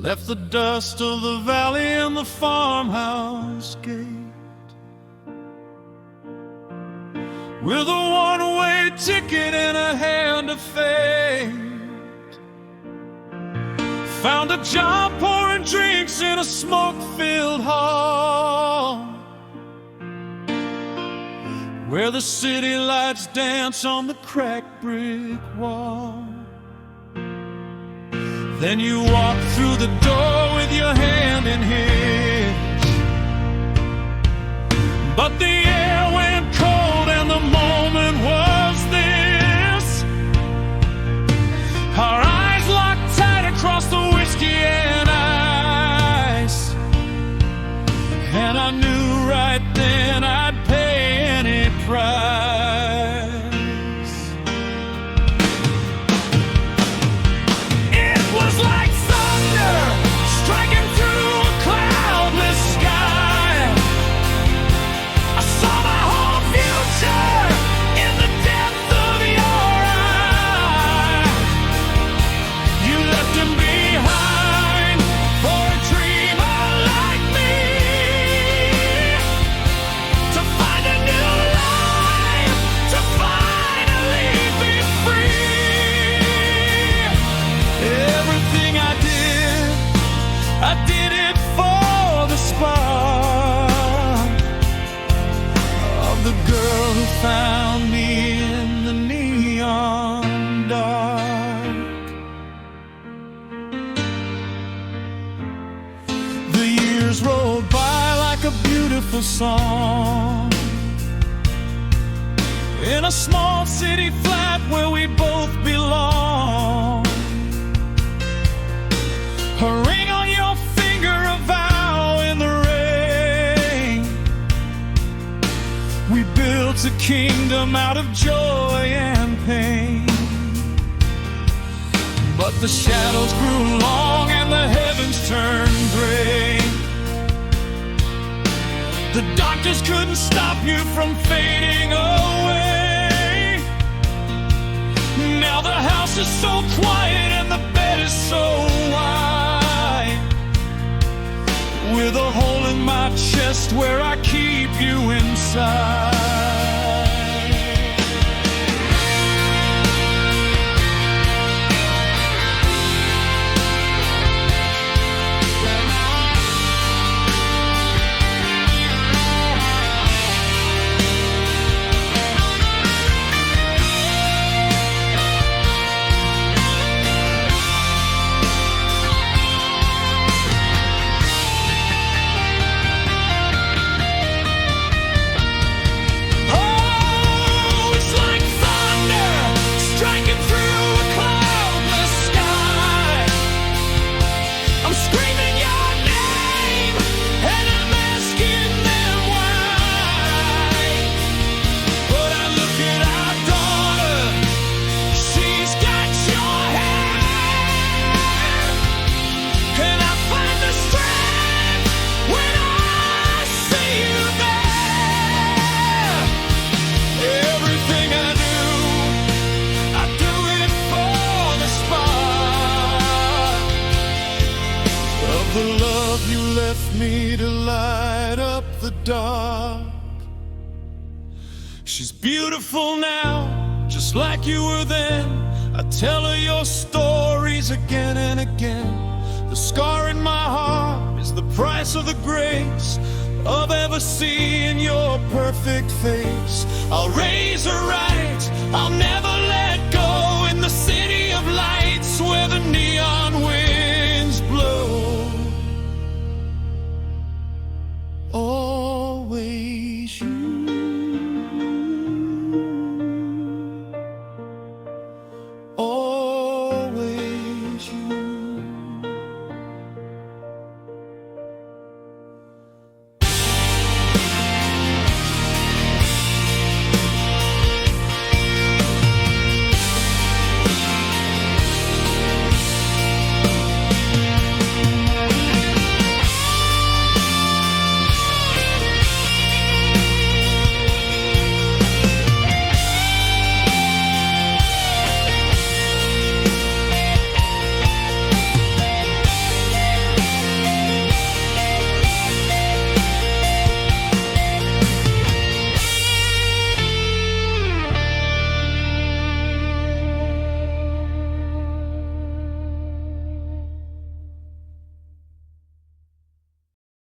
left the dust of the valley and the farmhouse gate, with a one-way ticket and a hand of fate. Found a job pouring drinks in a smoke-filled hall, where the city lights dance on the cracked brick wall. Then you walk through the door with your hand in his, but the air went cold and the moment was this. Our eyes locked tight across the whiskey and ice, and I knew right then I'd pay any price. It was like thunder striking through a cloudless sky. I saw my whole future in the depth of your eye. You left him behind for a dreamer like me, to find a new life, to finally be free. Everything I did it for the spark of the girl who found me in the neon dark. The years rolled by like a beautiful song, in a small city flat where we both belong. A ring on your finger, a vow in the rain. We built a kingdom out of joy and pain, but the shadows grew long and the heavens turned gray. The doctors couldn't stop you from fading away. Now the house is so quiet and the bed is so wide, with a hole in my chest where I keep you inside. The love you left me to light up the dark. She's beautiful now, just like you were then. I tell her your stories again and again. The scar in my heart is the price of the grace of ever seeing your perfect face. I'll raise her right, I'll never let